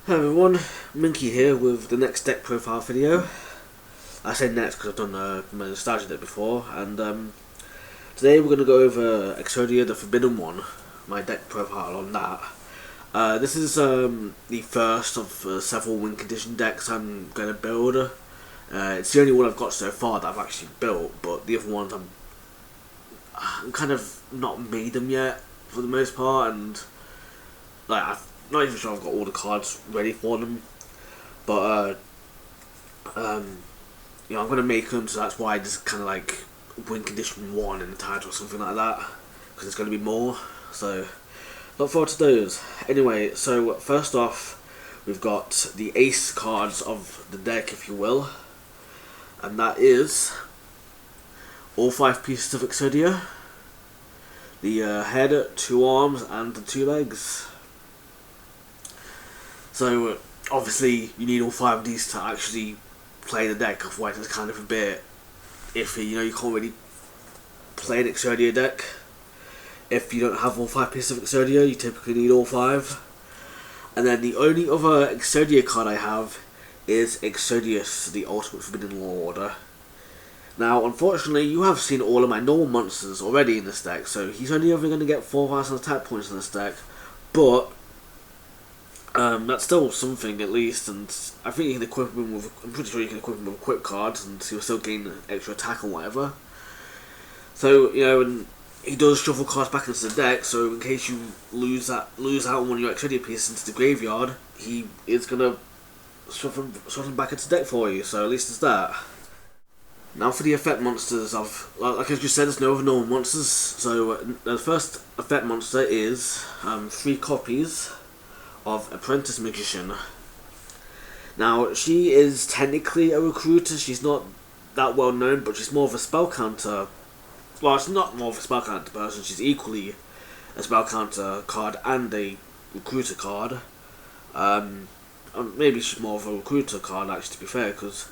Hello everyone, Minky here with the next deck profile video. I say next because I've done my nostalgia deck before, and today we're going to go over Exodia, the Forbidden One, my deck profile on that. This is the first of several win condition decks I'm going to build. It's the only one I've got so far that I've actually built, but the other ones I'm kind of not made them yet for the most part, and like I'm not even sure I've got all the cards ready for them, but you know, I'm gonna make them, so that's why there's kind of like win condition 1 in the title or something like that, because there's gonna be more. So look forward to those. Anyway, so first off, we've got the ace cards of the deck, if you will, and that is all 5 pieces of Exodia, the head, 2 arms, and the 2 legs. So obviously you need all 5 of these to actually play the deck, otherwise it's kind of a bit iffy. You know, you can't really play an Exodia deck if you don't have all 5 pieces of Exodia. You typically need all 5. And then the only other Exodia card I have is Exodius, the Ultimate Forbidden Lord. Now, unfortunately, you have seen all of my normal monsters already in this deck, so he's only ever going to get 4,000 attack points in this deck, but that's still something at least, and I think you can equip him with, I'm pretty sure you can equip him with equip cards, and he'll still gain extra attack or whatever. So, you know, and he does shuffle cards back into the deck, so in case you lose out on one of your Exodia pieces into the graveyard, he is going to shuffle them back into the deck for you, so at least it's that. Now for the effect monsters, like I just said, there's no other normal monsters, so the first effect monster is 3 copies of Apprentice Magician. Now, she is technically a recruiter. She's not that well known, but she's more of a spell counter. Well, she's not more of a spell counter person. She's equally a spell counter card and a recruiter card. Maybe she's more of a recruiter card, actually, to be fair, because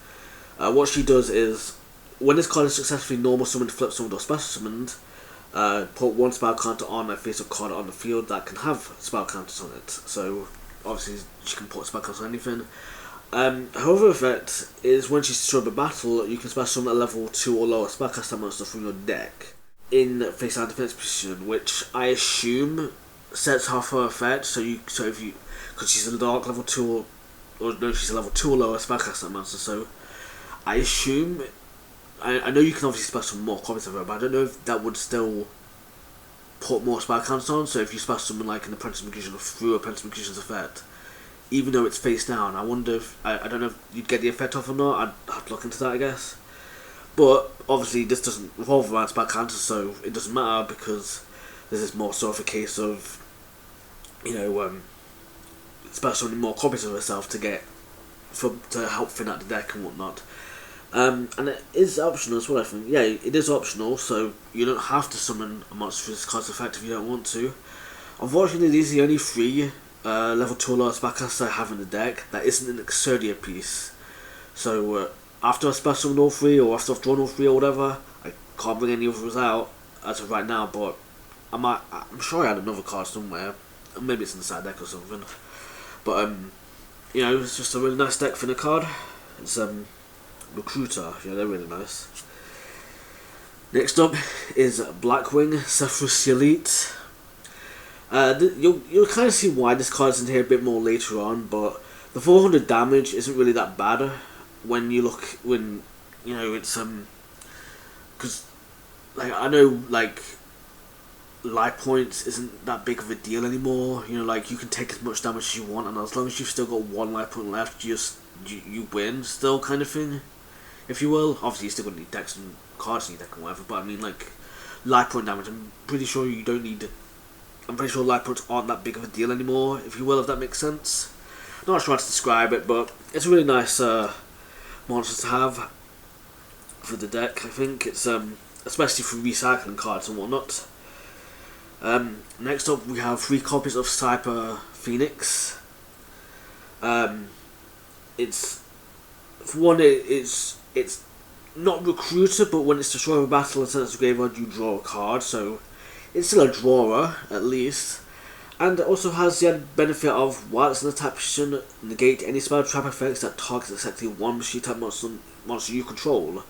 what she does is, when this card is successfully normal summoned, flip summoned, or special summoned, put 1 spell counter on a face-up card on the field that can have spell counters on it. So obviously she can put spell counters on anything. Her other effect is when she's destroyed by battle, you can special summon a level 2 or lower spellcaster monster from your deck in face-down defense position, which I assume sets half her effect. So if you, because she's a dark level 2 or no, she's a level 2 or lower spellcaster monster. So I assume. I know you can obviously special summon more copies of her, but I don't know if that would still put more spell counters on. So if you special summon like an Apprentice Magician through Apprentice Magician's effect, even though it's face down, I wonder if, I don't know if you'd get the effect off or not. I'd have to look into that, I guess. But obviously this doesn't revolve around spell counters, so it doesn't matter, because this is more sort of a case of, you know, special summoning more copies of herself to help thin out the deck and whatnot. And it is optional as well, I think. Yeah, it is optional, so you don't have to summon a monster for this card's effect if you don't want to. Unfortunately, these are the only 3 level 2 or lower spellcasters I have in the deck that isn't an Exodia piece. So after I special summon all 3, or after I've drawn all 3 or whatever, I can't bring any others out as of right now, but I'm sure I had another card somewhere. Maybe it's in the side deck or something. But you know, it's just a really nice deck for the card. It's Recruiter, yeah, they're really nice. Next up is Blackwing, Sephiroth Elite. You'll kind of see why this card is in here a bit more later on, but the 400 damage isn't really that bad when you know, it's because like I know like life points isn't that big of a deal anymore. You know, like you can take as much damage as you want, and as long as you've still got 1 life point left, you win still, kind of thing, if you will. Obviously you still got to need decks and cards in your deck and whatever, but I mean, like, life point damage, I'm pretty sure you don't need. I'm pretty sure life points aren't that big of a deal anymore, if you will, if that makes sense. Not sure how to describe it, but it's a really nice monster to have for the deck. I think it's especially for recycling cards and whatnot. Next up we have 3 copies of Cyber Phoenix. It's, for one, it's not recruiter, but when it's destroyed by battle and sent to the graveyard, you draw a card, so it's still a drawer at least. And it also has the added benefit of, while it's an attack position, negate any spell trap effects that target exactly one machine type monster you control.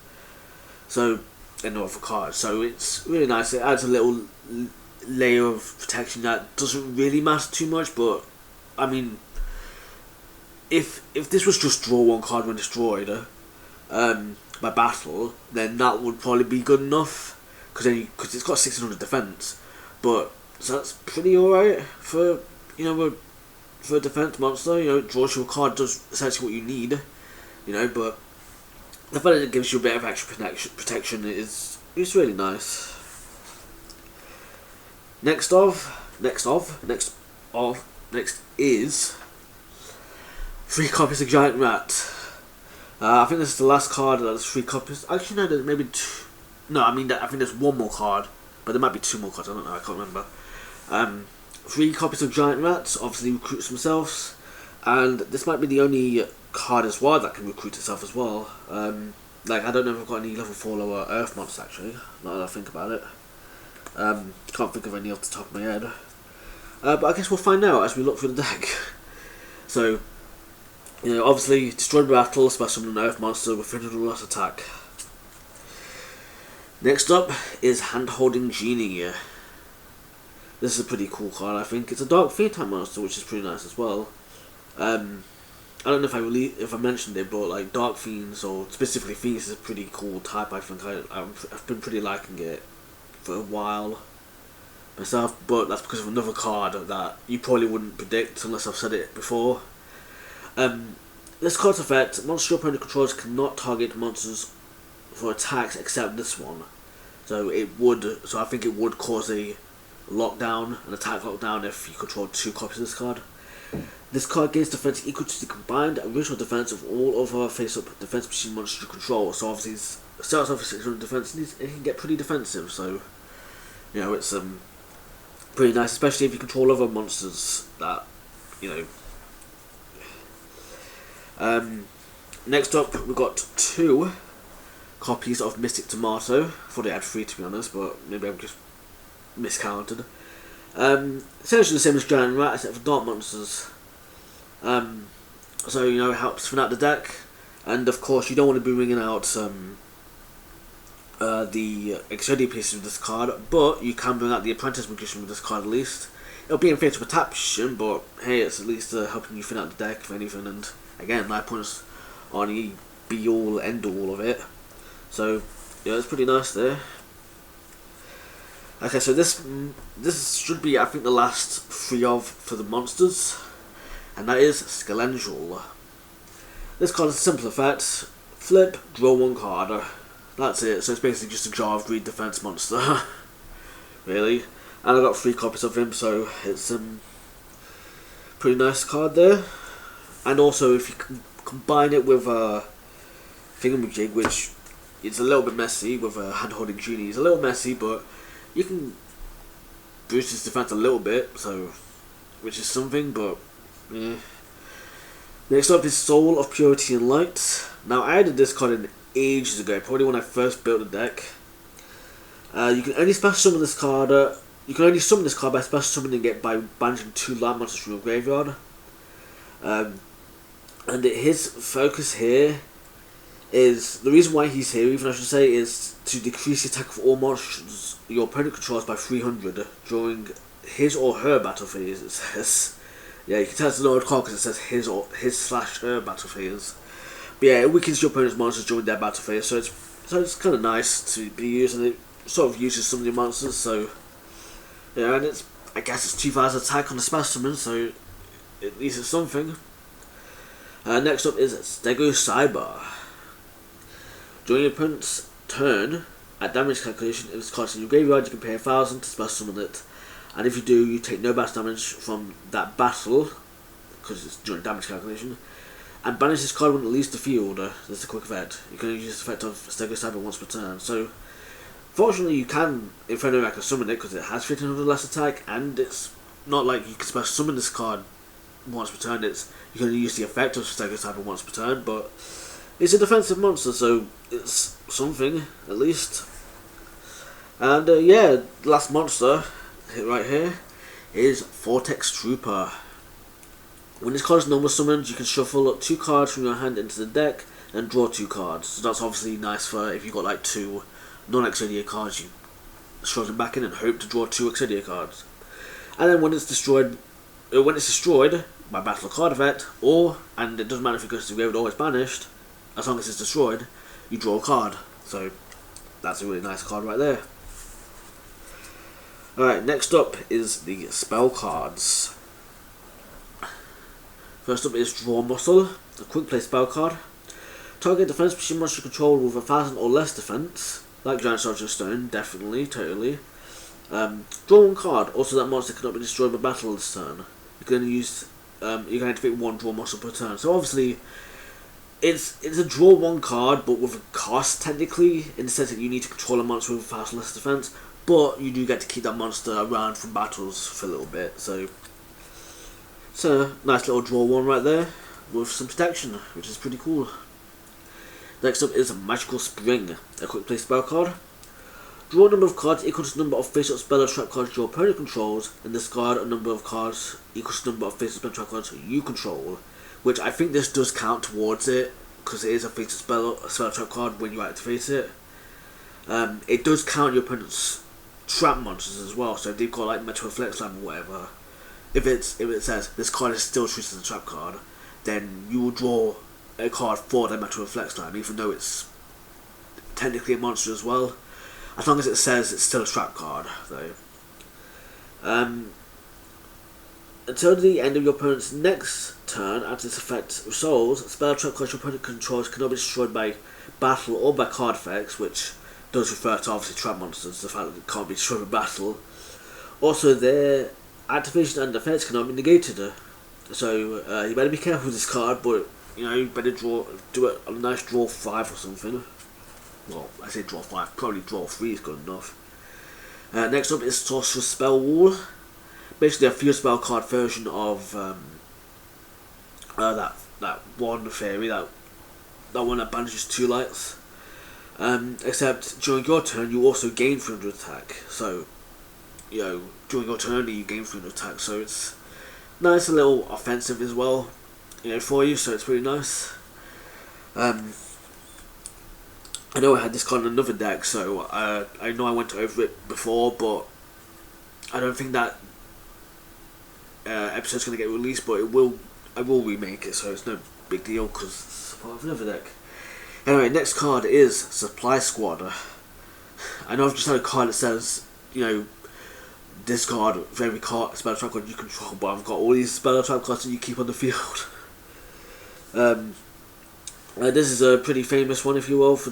So, in order for cards. So it's really nice. It adds a little layer of protection that doesn't really matter too much, but I mean, if this was just draw one card when destroyed by battle, then that would probably be good enough, because it's got 1600 defense. But so that's pretty alright for for a defense monster. It draws you a card, does essentially what you need. But the fact that it gives you a bit of extra protection is really nice. Next is 3 copies of Giant Rat. I think this is the last card that's 3 copies. Actually, no, there's maybe 2. No, I think there's 1 more card, but there might be 2 more cards. I don't know. I can't remember. 3 copies of Giant Rats. Obviously, recruits themselves, and this might be the only card as well that can recruit itself as well. I don't know if I've got any level 4 lower Earth monsters actually. Now that I think about it, can't think of any off the top of my head. But I guess we'll find out as we look through the deck. So, obviously, destroy battles by summoning an Earth monster with 300 less attack. Next up is Hand-Holding Genie. This is a pretty cool card, I think. It's a Dark Fiend type monster, which is pretty nice as well. I don't know if I mentioned it, but Dark Fiends, or specifically Fiends, is a pretty cool type. I think I've been pretty liking it for a while myself, but that's because of another card that you probably wouldn't predict unless I've said it before. This card's effect: monster your opponent controls cannot target monsters for attacks except this one. So I think it would cause a lockdown, an attack lockdown, if you control 2 copies of this card. This card gains defense equal to the combined original defense of all other face-up defense machine monsters you control. So obviously it starts off with 600 defense and it can get pretty defensive. So it's pretty nice, especially if you control other monsters that Next up, we've got 2 copies of Mystic Tomato. I thought I had 3 to be honest, but maybe I've just miscounted. Essentially the same as Giant Rat, except for dark monsters. So it helps thin out the deck, and of course you don't want to be bringing out the Exodia pieces with this card, but you can bring out the Apprentice Magician with this card at least. It'll be in favour of attack position, but hey, it's at least helping you thin out the deck if anything, and again, 9 points on the be all end all of it. So yeah, it's pretty nice there. Okay, so this should be, I think, the last 3 for the monsters, and that is Skelengel. This card is a simple effect: flip, draw 1 card. That's it. So it's basically just a jar of green defense monster, really. And I got 3 copies of him, so it's pretty nice card there. And also, if you can combine it with a Thingamajig, which is a little bit messy with a Hand-Holding Genie, it's a little messy, but you can boost his defense a little bit, so which is something, but yeah. Next up is Soul of Purity and Light. Now I added this card in ages ago, probably when I first built the deck. You can only special summon this card. You can only summon this card by special summoning it by banishing 2 land monsters from your graveyard. And his focus here is, the reason why he's here, even I should say, is to decrease the attack of all monsters your opponent controls by 300 during his or her battle phase. It says, yeah, you can tell it's an old card because it says his/her battle phase. But yeah, it weakens your opponent's monsters during their battle phase, so it's kind of nice to be using it. Sort of uses some of your monsters, so yeah, and I guess it's 2000 attack on the special summon, so at least it's something. Next up is Stego Cyber. During your opponent's turn, at damage calculation, if it's cast in your graveyard, you can pay 1000 to special summon it, and if you do, you take no battle damage from that battle because it's during damage calculation. And banish this card when it leaves the field. That's a quick effect. You can only use the effect of Stego Cyber once per turn. So, fortunately, you can Inferno Rack summon it because it has 1500 less attack, and it's not like you can special summon this card once per turn. You can only use the effect of Stego Cyber once per turn, but it's a defensive monster, so it's something at least. And yeah, the last monster right here is Vortex Trooper. When this card is normal summoned, you can shuffle up 2 cards from your hand into the deck and draw 2 cards. So that's obviously nice for if you've got like 2 non-Exodia cards, you shove them back in and hope to draw 2 Exodia cards. And then when it's destroyed by battle or card effect, and it doesn't matter if it goes to the graveyard or it's banished, as long as it's destroyed, you draw a card. So that's a really nice card right there. Alright, next up is the spell cards. First up is Draw Muscle, a quick play spell card. Target defense machine monster you control with 1,000 or less defense, like Giant Soldier Stone, definitely, totally. Draw 1 card, also that monster cannot be destroyed by battle this turn. You can only use, you can activate 1 Draw Muscle per turn. So obviously, it's a draw 1 card, but with a cost technically, in the sense that you need to control a monster with 1,000 less defense, but you do get to keep that monster around from battles for a little bit, so it's a nice little draw 1 right there, with some protection, which is pretty cool. Next up is Magical Spring, a quick play spell card. Draw a number of cards equal to the number of face-up spell or trap cards your opponent controls, and discard a number of cards equal to the number of face-up spell or trap cards you control. Which I think this does count towards it, because it is a face-up spell or trap card when you activate it. It does count your opponent's trap monsters as well, so if they've got like Metro Reflex Slam or whatever, if it says this card is still treated as a trap card, then you will draw a card for the Metro Reflex Slam, even though it's technically a monster as well, as long as it says it's still a trap card though. Until the end of your opponent's next turn, after this effect resolves, spell trap cards your opponent controls cannot be destroyed by battle or by card effects, which does refer to obviously trap monsters, the fact that it can't be destroyed by battle. Also, their activation and effects cannot be negated. So you better be careful with this card, but you know, you better do a nice draw 5 or something. Well, I say draw 5, probably draw 3 is good enough. Next up is Sorcerer's Spell Wall. Basically a field spell card version of that one fairy, that one that banishes 2 lights. Except during your turn you also gain 300 attack. So, you know, during your turn only you gain 300 attack. So it's nice, a little offensive as well, you know, for you. So it's pretty nice. I know I had this card in another deck, so I know I went over it before, but I don't think that episode's going to get released, but I will remake it, so it's no big deal because it's part of another deck. Anyway, next card is Supply Squad. I know I've just had a card that says, you know, discard for every card, spell trap card you control, but I've got all these spell trap cards that you keep on the field. This is a pretty famous one, if you will, for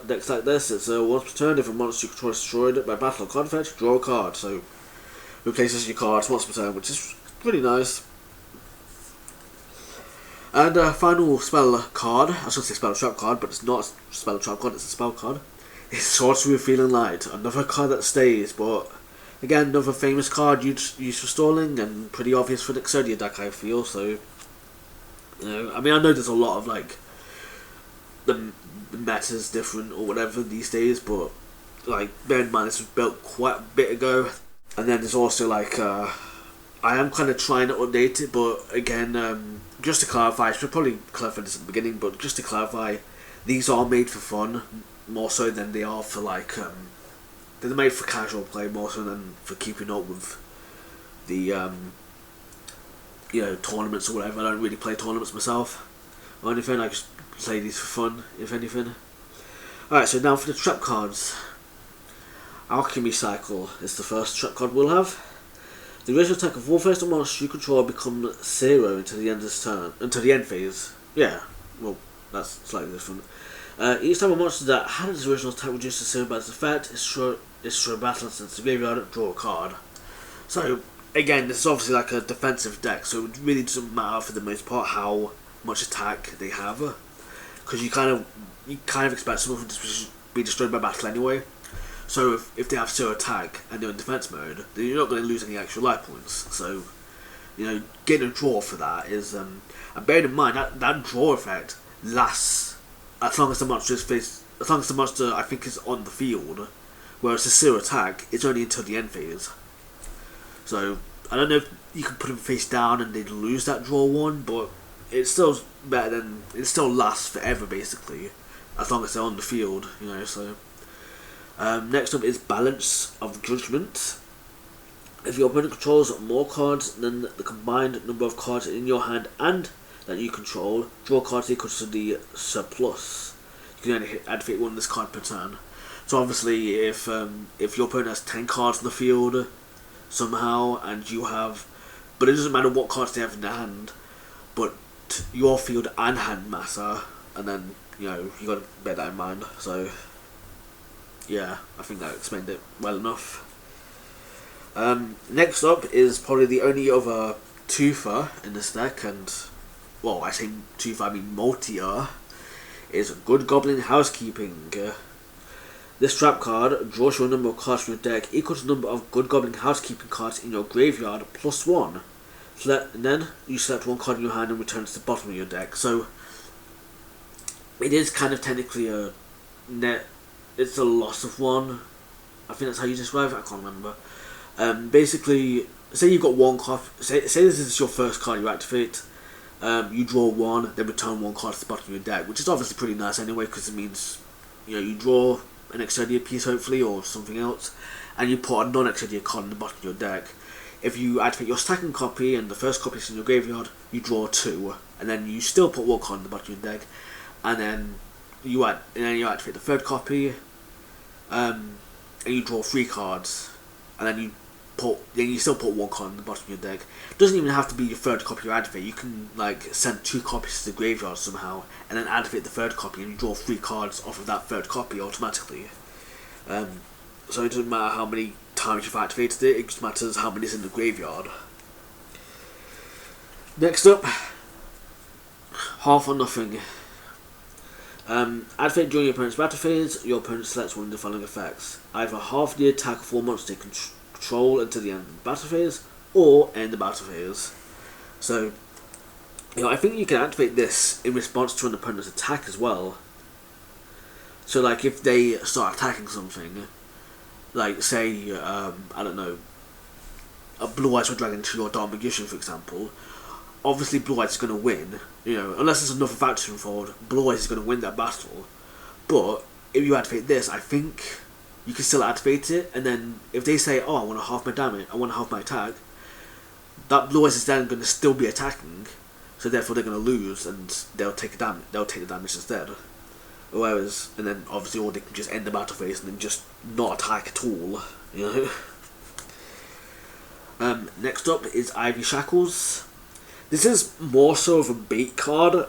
decks like this. It's once per turn, if a monster you control is destroyed by battle or card effect, draw a card. So replaces your cards once per turn, which is pretty nice. And final spell card, I was going to say spell trap card, but it's not a spell trap card, it's a spell card. It's Sorcery of Feeling Light, another card that stays, but again, another famous card used for stalling, and pretty obvious for the Exodia deck, I feel. So, you know, I mean, I know there's a lot of like the meta's different or whatever these days, but like, bear in mind this was built quite a bit ago. And then there's also like I am kind of trying to update it, but again, just to clarify, I should probably clarify this at the beginning, but just to clarify, these are made for fun more so than they are for like they're made for casual play more so than for keeping up with the you know, tournaments or whatever. I don't really play tournaments myself or anything. I just play these for fun, if anything. Alright, so now for the trap cards. Alchemy Cycle is the first trap card we'll have. The original attack of all face monsters you control become 0 until the end of this turn, until the end phase. Yeah, well, that's slightly different. Each time a monster that had its original attack reduced to 0 by its effect is through a battle since the graveyard, draw a card. So again, this is obviously like a defensive deck, so it really doesn't matter for the most part how much attack they have, because you kind of expect some of them to be destroyed by battle anyway. So if they have 0 attack and they're in defense mode, then you're not going to lose any extra life points. So, you know, getting a draw for that is, and bearing in mind that draw effect lasts as long as the monster I think is on the field, whereas the 0 attack it's only until the end phase. So I don't know if you can put them face down and they'd lose that draw 1, but it's still better than, it still lasts forever basically, as long as they're on the field, you know. So next up is Balance of Judgment. If your opponent controls more cards than the combined number of cards in your hand and that you control, draw cards equal to the surplus. You can only activate one of this card per turn. So obviously, if your opponent has 10 cards in the field somehow, and you have, but it doesn't matter what cards they have in their hand, but your field and hand matter, and then you know you got to bear that in mind. So yeah, I think that explained it well enough. Next up is probably the only other twofer in this deck, and well, I say twofer, I mean multi-er, is Good Goblin Housekeeping. This trap card draws your number of cards from your deck equal to the number of Good Goblin Housekeeping cards in your graveyard plus 1. And then you select one card in your hand and return it to the bottom of your deck. So it is kind of technically a net. It's a loss of 1. I think that's how you describe it. I can't remember. Basically, say you've got one card. Say this is your first card you activate. You draw 1, then return 1 card to the bottom of your deck, which is obviously pretty nice anyway, because it means you draw an Exodia piece hopefully or something else, and you put a non-Exodia card in the bottom of your deck. If you activate your second copy and the first copy is in your graveyard, you draw 2, and then you still put 1 card in the bottom of your deck, and then you activate the third copy, and you draw 3 cards, and then you still put 1 card in the bottom of your deck. It doesn't even have to be your third copy you activate. You can like send 2 copies to the graveyard somehow, and then activate the third copy, and you draw 3 cards off of that third copy automatically. So it doesn't matter how many times you've activated it. It just matters how many's in the graveyard. Next up, Half or Nothing. Activate during your opponent's battle phase. Your opponent selects one of the following effects: either half the attack of all monsters they control until the end of the battle phase, or end the battle phase. So, I think you can activate this in response to an opponent's attack as well. So, like, if they start attacking something, like, say, I don't know, a Blue Eyes Red Dragon to your Dark Magician, for example, obviously Blue Eyes is going to win, unless there's another factor involved, Blue Eyes is going to win that battle. But, if you activate this, I think you can still activate it, and then if they say, oh, I want to half my damage, I want to half my attack, that Blue Eyes is then going to still be attacking, so therefore they're going to lose, and they'll take the damage instead. Whereas, and then obviously, or they can just end the battle phase and then just not attack at all, Next up is Ivy Shackles. This is more so of a bait card,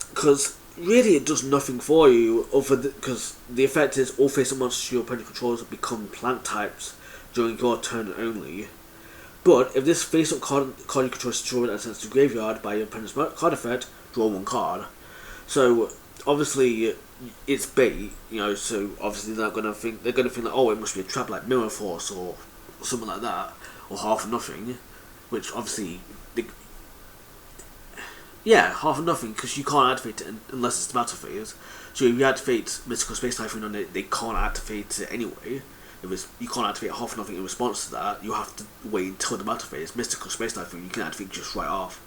because really it does nothing for you, because the effect is all face-up monsters your opponent controls become plant types during your turn only. But if this face-up card you control is destroyed and sent to the graveyard by your opponent's card effect, draw 1 card. So obviously it's bait, so obviously they're gonna think like, oh, it must be a trap like Mirror Force or something like that, or Half or Nothing, which obviously Half or Nothing, because you can't activate it unless it's the battle phase. So if you activate Mystical Space Typhoon on it, they can't activate it anyway. You can't activate Half or Nothing in response to that. You have to wait until the battle phase. Mystical Space Typhoon you can activate just right off.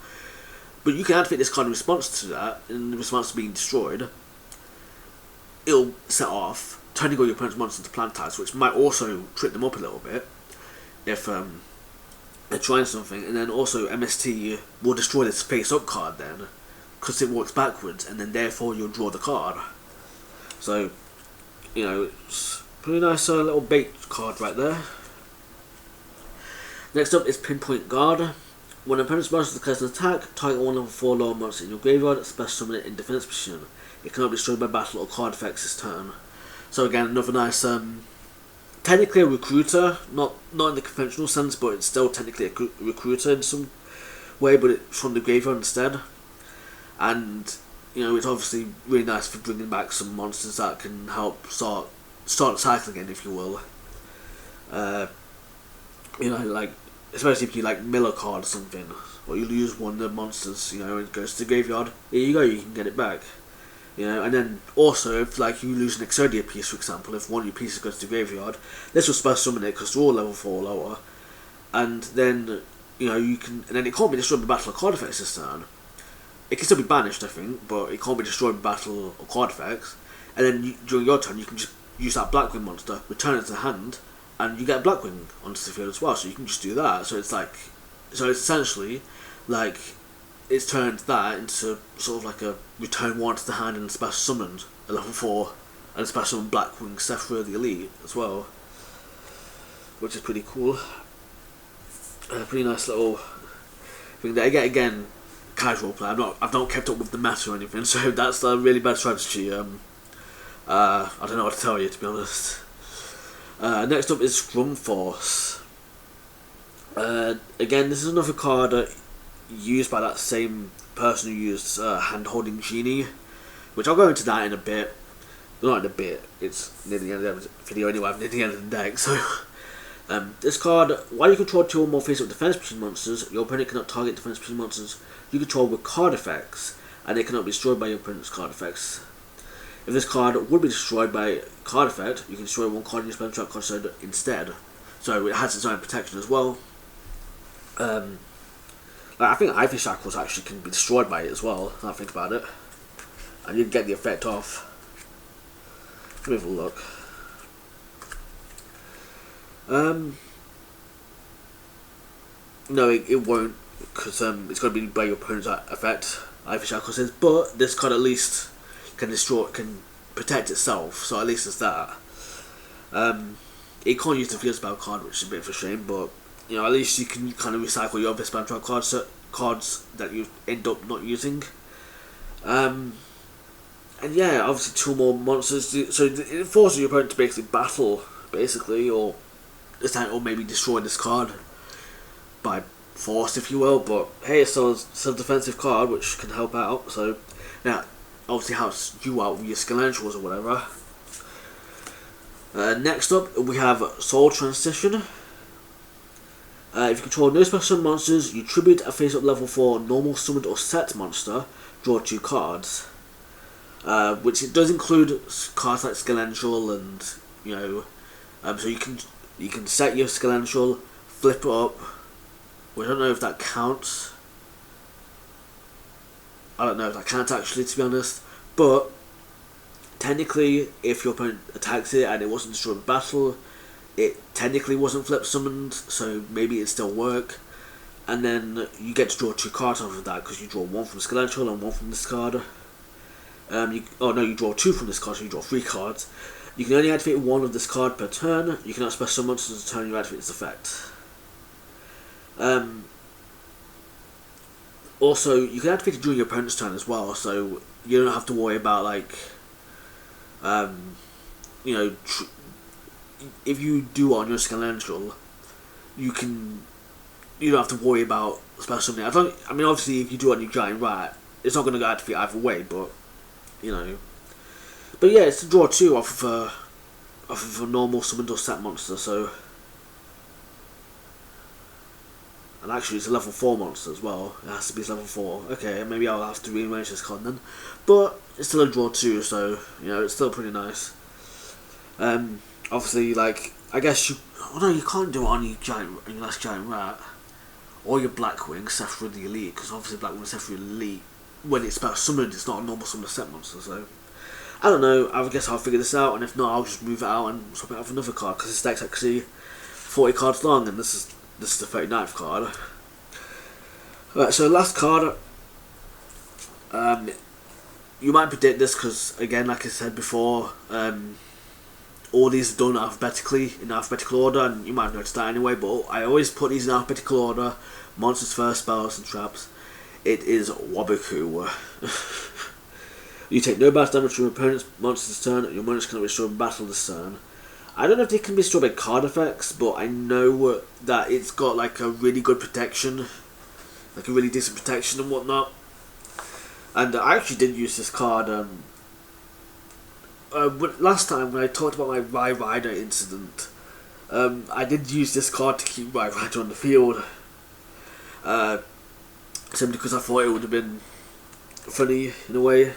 But you can activate this card in response to that, in response to being destroyed. It'll set off, turning all your opponent's monsters into plant types, which might also trip them up a little bit if they're trying something. And then also MST will destroy this face-up card then, because it works backwards, and then therefore you'll draw the card. So, it's pretty nice little bait card right there. Next up is Pinpoint Guard. When an opponent's monster declares an attack, target one of the 4 lower monsters in your graveyard, special summon it in defense position. It cannot be destroyed by battle or card effects this turn. So again, another nice, technically a recruiter, not in the conventional sense, but it's still technically a recruiter in some way, but it's from the graveyard instead. And, it's obviously really nice for bringing back some monsters that can help start the cycle again, if you will. Like, especially if you like mill a card or something, or you lose one of the monsters, and it goes to the graveyard, here you go, you can get it back. And then also, if like you lose an Exodia piece, for example, if one of your pieces goes to the graveyard, this will special summon it because they're all level 4 or lower, and then you know, you can, and then it can't be destroyed by battle or card effects this turn. It can still be banished, I think, but it can't be destroyed by battle or card effects. And then during your turn, you can just use that Blackwing monster, return it to the hand, and you get a Blackwing onto the field as well. So you can just do that. So it's like, so it's essentially like it's turned that into sort of like a return one to the hand and special summoned a level 4 and special summon Blackwing Sephra the Elite as well, which is pretty cool. Pretty nice little thing there. Again, casual play. I've not kept up with the meta or anything, so that's a really bad strategy. I don't know what to tell you, to be honest. Next up is Scrum Force. Again, this is another card used by that same person who used Hand Holding Genie, which I'll go into that in a bit. Not in a bit, it's near the end of the video anyway, I'm near the end of the deck, so... this card, while you control 2 or more face-up defense machine monsters, your opponent cannot target defense machine monsters you control with card effects, and they cannot be destroyed by your opponent's card effects. If this card would be destroyed by card effect, you can destroy one card in your spell trap card set instead. So it has its own protection as well. I think Ivy Shackles actually can be destroyed by it as well, now I think about it. And you'd get the effect off. Let me have a look. No, it won't, because it's going to be by your opponent's effect, Ivy Shackles says, but this card at least can protect itself, so at least it's that. It can't use the field spell card, which is a bit of a shame, but you know, at least you can kind of recycle your other spell trap cards that you end up not using. And yeah, obviously 2 more monsters, so it forces your opponent to basically battle, basically, or maybe destroy this card by force, if you will. But hey, it's still a defensive card, which can help out. So now, obviously, helps you out with your Skelentials or whatever. Next up, we have Soul Transition. If you control no special monsters, you tribute a face-up level 4 normal summoned or set monster. Draw 2 cards. Which it does include cards like Skelential and, you know, so you can set your Skelential, flip it up. Well, I don't know if that counts. I don't know if that counts actually, to be honest. But technically, if your opponent attacks it and it wasn't destroyed in battle, it technically wasn't flip summoned, so maybe it still work. And then you get to draw 2 cards off of that because you draw 1 from Skelential and 1 from this card. You draw 2 from this card, so you draw 3 cards. You can only activate 1 of this card per turn. You cannot special monsters a turn you activate its effect. Also, you can activate it during your opponent's turn as well, so you don't have to worry about, like, you know, if you do on your Skelential, you don't have to worry about special summoning. I mean, obviously, if you do it on your Giant Rat, it's not going to activate either way, but, you know. But yeah, it's a draw 2 off of a normal summoned or set monster, so. And actually, it's a level 4 monster as well. It has to be level 4. Okay, maybe I'll have to rearrange this card then. But it's still a draw 2, so, you know, it's still pretty nice. Obviously, like, I guess you. Oh no, you can't do it on your last Giant Rat. Or your Blackwing, Sephra the Elite, because obviously Blackwing Sephra the Elite, when it's about summoned, it's not a normal summoned set monster, so. I don't know, I guess I'll figure this out, and if not, I'll just move it out and swap it out for another card, because this deck's actually 40 cards long, and this is the 39th card. Alright, so last card. You might predict this, because, again, like I said before, all these are done alphabetically, in alphabetical order, and you might have noticed that anyway, but I always put these in alphabetical order. Monsters first, spells and traps. It is Waboku. You take no battle damage from your opponent's monster's turn, and your monsters cannot be destroyed in battle this turn. I don't know if they can be destroyed by card effects, but I know that it's got like a really good protection, like a really decent protection and whatnot. And I actually did use this card last time when I talked about my Rye Rider incident. I did use this card to keep Rye Rider on the field, simply because I thought it would have been funny in a way.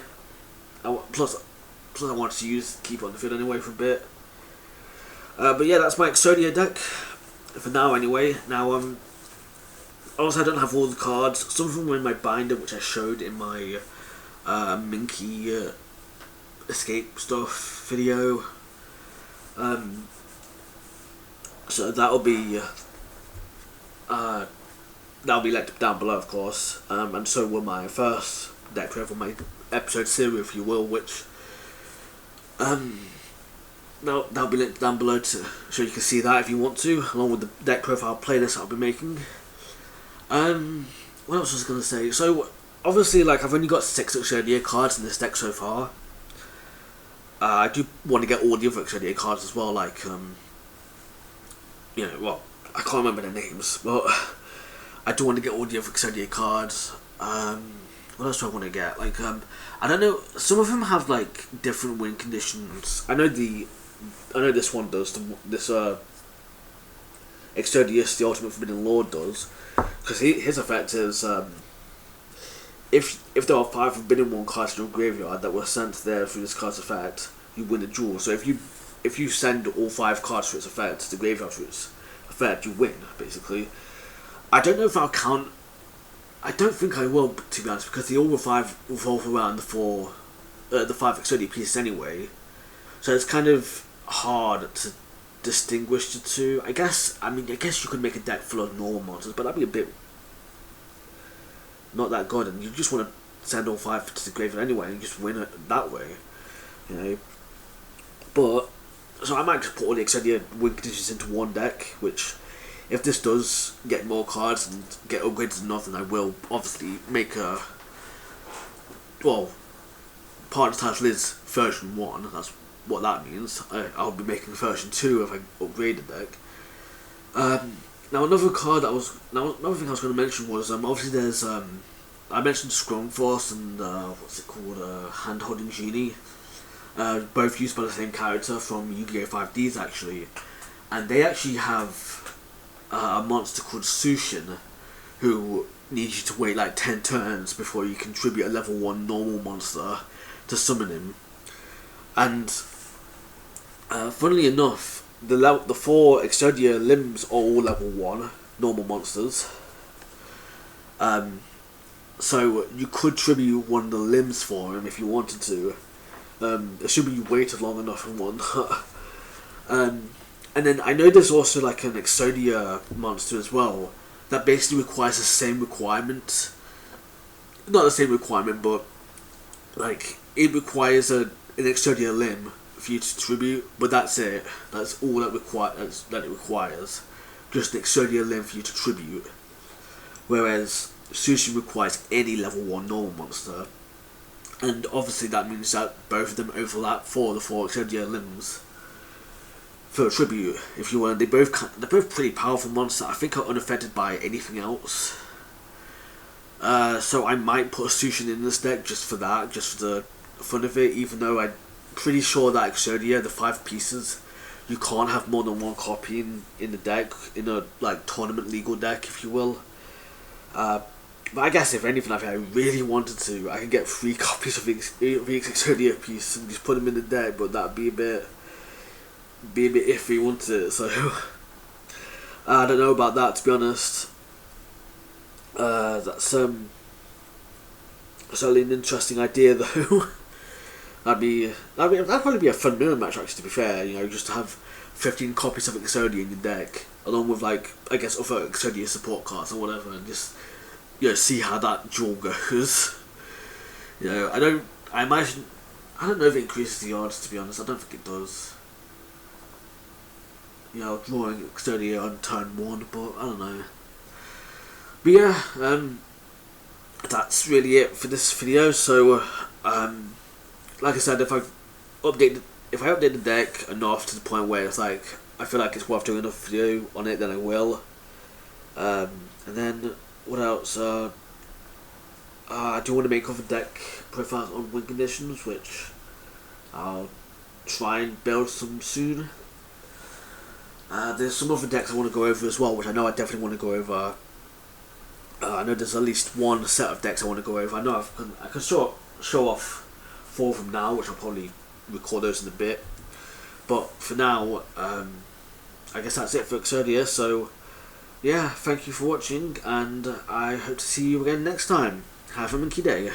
Plus I wanted to keep it on the field anyway for a bit. But yeah, that's my Exodia deck for now anyway. Now Also, I don't have all the cards. Some of them were in my binder, which I showed in my Minky escape stuff video. So that'll be linked down below, of course. And so will my first deck profile, my episode series, if you will, which that'll be linked down below so you can see that if you want to, along with the deck profile playlist I'll be making. What else was I going to say? So obviously, like, I've only got 6 Exodia cards in this deck so far. I do want to get all the other Exodia cards as well, like well, I can't remember their names, but I do want to get all the other Exodia cards. What else do I want to get? Like, I don't know. Some of them have like different win conditions. I know this one does. This Exodius, the Ultimate Forbidden Lord, does, because his effect is if there are 5 Forbidden 1 cards in your graveyard that were sent there through this card's effect, you win a duel. So if you send all 5 cards for its effect to the graveyard for its effect, you win, basically. I don't know if I'll count. I don't think I will, to be honest, because the all 5 revolve around the 5 Exodia pieces anyway. So it's kind of hard to distinguish the two. I guess you could make a deck full of normal monsters, but that'd be a bit not that good, and you just want to send all 5 to the graveyard anyway and just win it that way, But so I might just put all the Exodia win conditions into one deck, which, if this does get more cards and get upgraded enough, then I will obviously make a, well, part of the title is version 1, that's what that means. I'll be making version 2 if I upgrade the deck. Now another thing I was going to mention was, obviously there's, I mentioned Scrum Force and, what's it called, Hand Holding Genie, both used by the same character from Yu-Gi-Oh! 5Ds actually, and they actually have a monster called Sushin, who needs you to wait like 10 turns before you contribute a level 1 normal monster to summon him. And funnily enough, the 4 Exodia limbs are all level 1 normal monsters. So you could tribute one of the limbs for him if you wanted to, assuming you waited long enough and whatnot. And then I know there's also like an Exodia monster as well that basically requires the same requirement. Not the same requirement, but like it requires an Exodia limb for you to tribute, but that's it. That's all that it requires. Just an Exodia limb for you to tribute. Whereas Sushi requires any level 1 normal monster. And obviously that means that both of them overlap for the 4 Exodia limbs for a tribute, if you want. They're both pretty powerful monsters. I think are unaffected by anything else. So I might put a Sushin in this deck just for that, just for the fun of it. Even though I'm pretty sure that Exodia, the 5 pieces, you can't have more than 1 copy in the deck, in a like tournament legal deck, if you will. But I guess if anything, if I really wanted to, I could get 3 copies of each Exodia piece and just put them in the deck. But that'd be a bit iffy, wouldn't it? So I don't know about that, to be honest. That's certainly an interesting idea, though. that'd probably be a fun mirror match, actually. To be fair, just to have 15 copies of Exodia in your deck, along with like I guess other Exodia support cards or whatever, and just see how that duel goes. I don't know if it increases the odds, to be honest. I don't think it does. Drawing Exodia on turn 1, but I don't know. But yeah, that's really it for this video. So, like I said, if I update the deck enough to the point where it's like I feel like it's worth doing another video on it, then I will. And then what else? I do want to make other deck profiles on win conditions, which I'll try and build some soon. There's some other decks I want to go over as well, which I know I definitely want to go over. I know there's at least one set of decks I want to go over. I know I can show off 4 of them now, which I'll probably record those in a bit. But for now, I guess that's it for Exodia. So yeah, thank you for watching, and I hope to see you again next time. Have a Minky day.